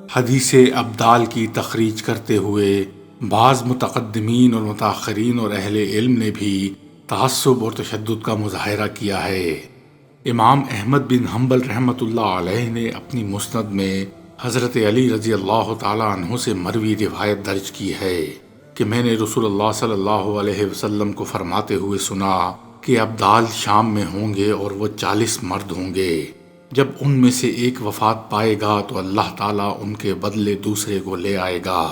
حدیث ابدال کی تخریج کرتے ہوئے بعض متقدمین اور متاخرین اور اہل علم نے بھی تعصب اور تشدد کا مظاہرہ کیا ہے۔ امام احمد بن حنبل رحمۃ اللہ علیہ نے اپنی مسند میں حضرت علی رضی اللہ تعالی عنہ سے مروی روایت درج کی ہے کہ میں نے رسول اللہ صلی اللہ علیہ وسلم کو فرماتے ہوئے سنا کہ ابدال شام میں ہوں گے اور وہ 40 مرد ہوں گے۔ جب ان میں سے ایک وفات پائے گا تو اللہ تعالیٰ ان کے بدلے دوسرے کو لے آئے گا،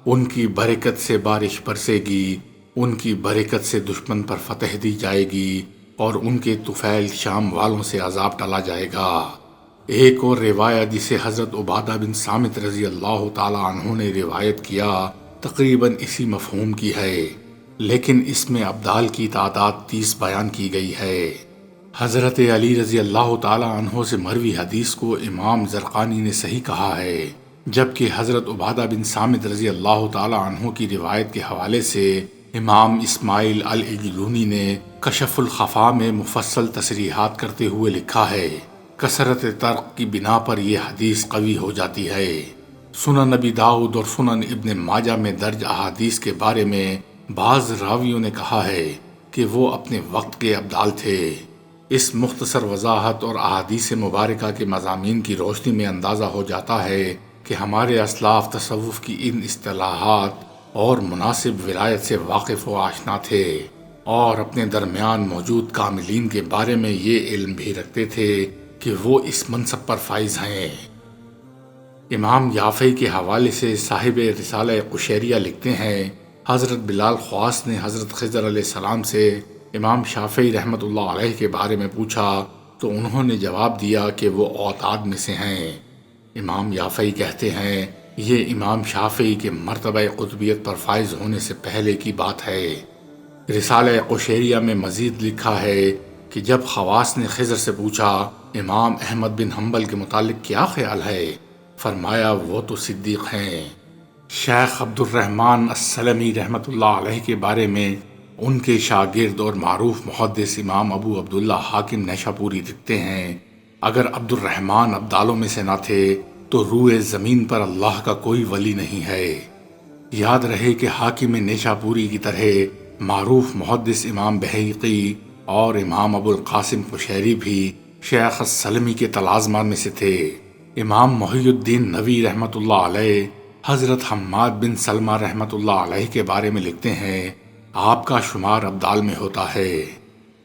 ان کی برکت سے بارش برسے گی، ان کی برکت سے دشمن پر فتح دی جائے گی اور ان کے طفیل شام والوں سے عذاب ٹالا جائے گا۔ ایک اور روایت جسے حضرت عبادہ بن صامت رضی اللہ تعالیٰ عنہ نے روایت کیا تقریباً اسی مفہوم کی ہے، لیکن اس میں ابدال کی تعداد 30 بیان کی گئی ہے۔ حضرت علی رضی اللہ تعالیٰ عنہ سے مروی حدیث کو امام زرقانی نے صحیح کہا ہے، جبکہ حضرت عبادہ بن صامت رضی اللہ تعالیٰ عنہ کی روایت کے حوالے سے امام اسماعیل العجلونی نے کشف الخفا میں مفصل تصریحات کرتے ہوئے لکھا ہے، کثرت ترک کی بنا پر یہ حدیث قوی ہو جاتی ہے۔ سنن نبی داؤد اور سنن ابن ماجہ میں درج احادیث کے بارے میں بعض راویوں نے کہا ہے کہ وہ اپنے وقت کے ابدال تھے۔ اس مختصر وضاحت اور احادیث مبارکہ کے مضامین کی روشنی میں اندازہ ہو جاتا ہے کہ ہمارے اسلاف تصوف کی ان اصطلاحات اور مناسب ولایت سے واقف و آشنا تھے اور اپنے درمیان موجود کاملین کے بارے میں یہ علم بھی رکھتے تھے کہ وہ اس منصب پر فائز ہیں۔ امام یافعی کے حوالے سے صاحب رسالہ قشیریہ لکھتے ہیں، حضرت بلال خواص نے حضرت خضر علیہ السلام سے امام شافعی رحمۃ اللہ علیہ کے بارے میں پوچھا تو انہوں نے جواب دیا کہ وہ اوتاد میں سے ہیں۔ امام یافعی کہتے ہیں یہ امام شافعی کے مرتبہ قطبیت پر فائز ہونے سے پہلے کی بات ہے۔ رسالہ قشیریہ میں مزید لکھا ہے کہ جب خواص نے خضر سے پوچھا امام احمد بن حنبل کے متعلق کیا خیال ہے، فرمایا وہ تو صدیق ہیں۔ شیخ عبد الرحمن السلمی رحمۃ اللہ علیہ کے بارے میں ان کے شاگرد اور معروف محدث امام ابو عبداللہ حاکم نیشاپوری لکھتے ہیں، اگر عبد الرحمن ابدالوں میں سے نہ تھے تو روئے زمین پر اللہ کا کوئی ولی نہیں ہے۔ یاد رہے کہ حاکم نیشاپوری کی طرح معروف محدث امام بہیقی اور امام ابو القاسم قشیری بھی شیخ السلمی کے تلازمہ میں سے تھے۔ امام محی الدین نووی رحمۃ اللہ علیہ حضرت حماد بن سلمہ رحمۃ اللہ علیہ کے بارے میں لکھتے ہیں، آپ کا شمار ابدال میں ہوتا ہے۔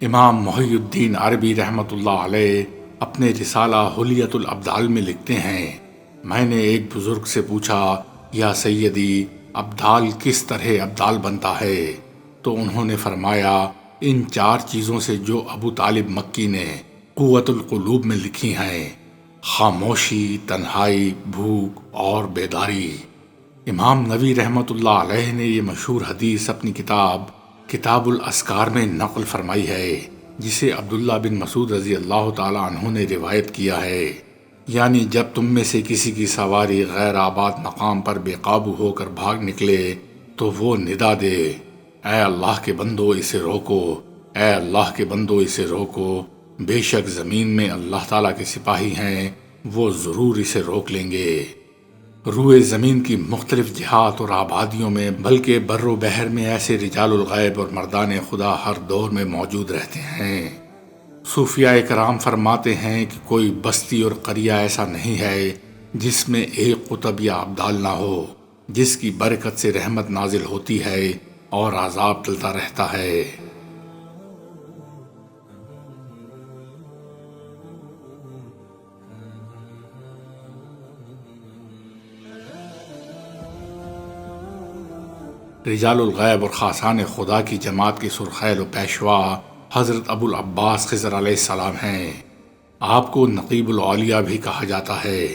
امام محی الدین عربی رحمۃ اللہ علیہ اپنے رسالہ حلیت الابدال میں لکھتے ہیں، میں نے ایک بزرگ سے پوچھا یا سیدی ابدال کس طرح ابدال بنتا ہے، تو انہوں نے فرمایا ان 4 چیزوں سے جو ابو طالب مکی نے قوت القلوب میں لکھی ہیں، خاموشی، تنہائی، بھوک اور بیداری۔ امام نووی رحمۃ اللہ علیہ نے یہ مشہور حدیث اپنی کتاب الاذکار میں نقل فرمائی ہے، جسے عبداللہ بن مسعود رضی اللہ تعالی عنہ نے روایت کیا ہے، یعنی جب تم میں سے کسی کی سواری غیر آباد مقام پر بے قابو ہو کر بھاگ نکلے تو وہ ندا دے، اے اللہ کے بندو اسے روکو، اے اللہ کے بندو اسے روکو، بے شک زمین میں اللہ تعالیٰ کے سپاہی ہیں، وہ ضرور اسے روک لیں گے۔ روئے زمین کی مختلف جہات اور آبادیوں میں بلکہ بر و بحر میں ایسے رجال الغیب اور مردان خدا ہر دور میں موجود رہتے ہیں۔ صوفیاء کرام فرماتے ہیں کہ کوئی بستی اور قریہ ایسا نہیں ہے جس میں ایک قطب یا ابدال نہ ہو، جس کی برکت سے رحمت نازل ہوتی ہے اور عذاب ٹلتا رہتا ہے۔ رجال الغیب اور خاصان خدا کی جماعت کے سرخیل و پیشوا حضرت ابو العباس خضر علیہ السلام ہیں۔ آپ کو نقیب العالیہ بھی کہا جاتا ہے۔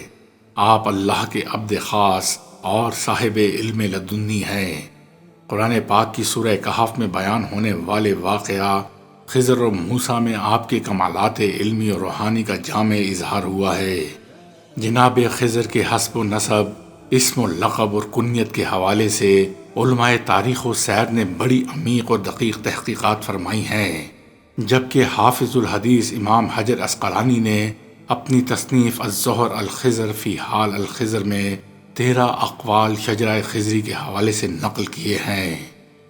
آپ اللہ کے عبد خاص اور صاحب علم لدنی ہیں۔ قرآن پاک کی سورہ کہف میں بیان ہونے والے واقعہ خضر و موسیٰ میں آپ کے کمالات علمی اور روحانی کا جامع اظہار ہوا ہے۔ جناب خضر کے حسب و نسب، اسم و لقب اور کنیت کے حوالے سے علماء تاریخ و سیر نے بڑی عمیق اور دقیق تحقیقات فرمائی ہیں، جبکہ حافظ الحدیث امام حجر عسقلانی نے اپنی تصنیف الزہر الخضر فی حال الخضر میں 13 اقوال شجرہ خضری کے حوالے سے نقل کیے ہیں۔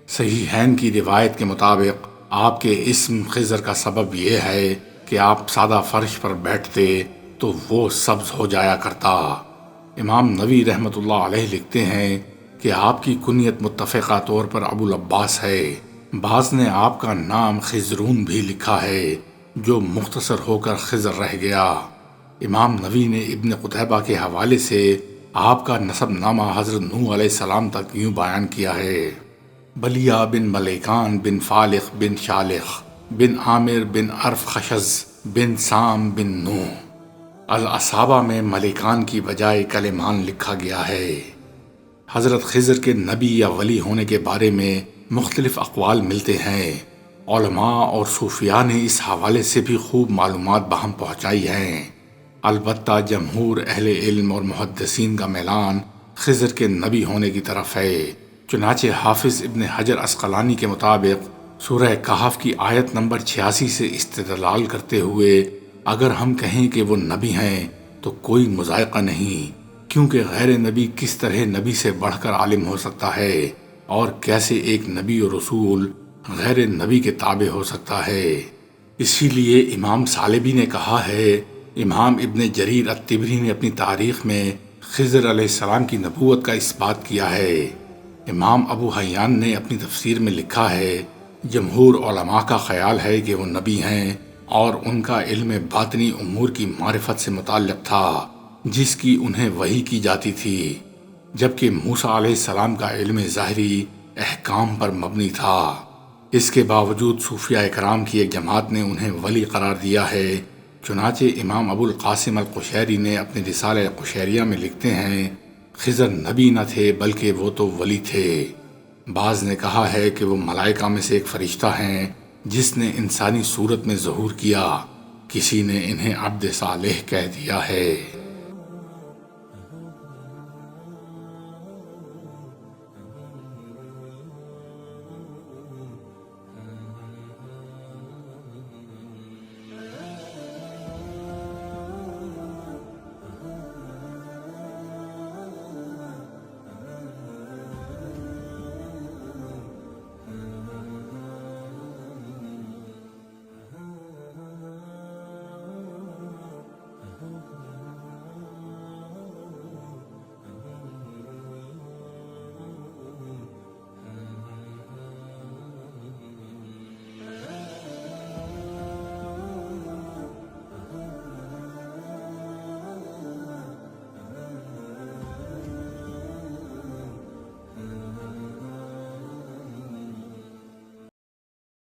صحیحین کی روایت کے مطابق آپ کے اسم خضر کا سبب یہ ہے کہ آپ سادہ فرش پر بیٹھتے تو وہ سبز ہو جایا کرتا۔ امام نووی رحمۃ اللہ علیہ لکھتے ہیں کہ آپ کی کنیت متفقہ طور پر ابو العباس ہے۔ بعض نے آپ کا نام خضرون بھی لکھا ہے جو مختصر ہو کر خضر رہ گیا۔ امام نووی نے ابن قتیبہ کے حوالے سے آپ کا نسب نامہ حضرت نوح علیہ السلام تک یوں بیان کیا ہے: بلیہ بن ملیکان بن فالق بن شالخ بن عامر بن عرف خشز بن سام بن نوح۔ الاصابہ میں ملیکان کی بجائے کلمان لکھا گیا ہے۔ حضرت خضر کے نبی یا ولی ہونے کے بارے میں مختلف اقوال ملتے ہیں۔ علماء اور صوفیاء نے اس حوالے سے بھی خوب معلومات بہم پہنچائی ہیں۔ البتہ جمہور اہل علم اور محدثین کا میلان خضر کے نبی ہونے کی طرف ہے۔ چنانچہ حافظ ابن حجر عسقلانی کے مطابق سورہ کہف کی آیت نمبر 86 سے استدلال کرتے ہوئے اگر ہم کہیں کہ وہ نبی ہیں تو کوئی مضائقہ نہیں، کیونکہ غیر نبی کس طرح نبی سے بڑھ کر عالم ہو سکتا ہے، اور کیسے ایک نبی اور رسول غیر نبی کے تابع ہو سکتا ہے۔ اسی لیے امام ثعلبی نے کہا ہے، امام ابن جریر الطبری نے اپنی تاریخ میں خضر علیہ السلام کی نبوت کا اثبات کیا ہے۔ امام ابو حیان نے اپنی تفسیر میں لکھا ہے، جمہور علماء کا خیال ہے کہ وہ نبی ہیں اور ان کا علم باطنی امور کی معرفت سے متعلق تھا جس کی انہیں وحی کی جاتی تھی، جبکہ موسیٰ علیہ السلام کا علم ظاہری احکام پر مبنی تھا۔ اس کے باوجود صوفیاء کرام کی ایک جماعت نے انہیں ولی قرار دیا ہے۔ چنانچہ امام ابو القاسم القشیری نے اپنے رسالہ قشیریہ میں لکھتے ہیں، خضر نبی نہ تھے بلکہ وہ تو ولی تھے۔ بعض نے کہا ہے کہ وہ ملائکہ میں سے ایک فرشتہ ہیں جس نے انسانی صورت میں ظہور کیا، کسی نے انہیں عبد صالح کہہ دیا ہے۔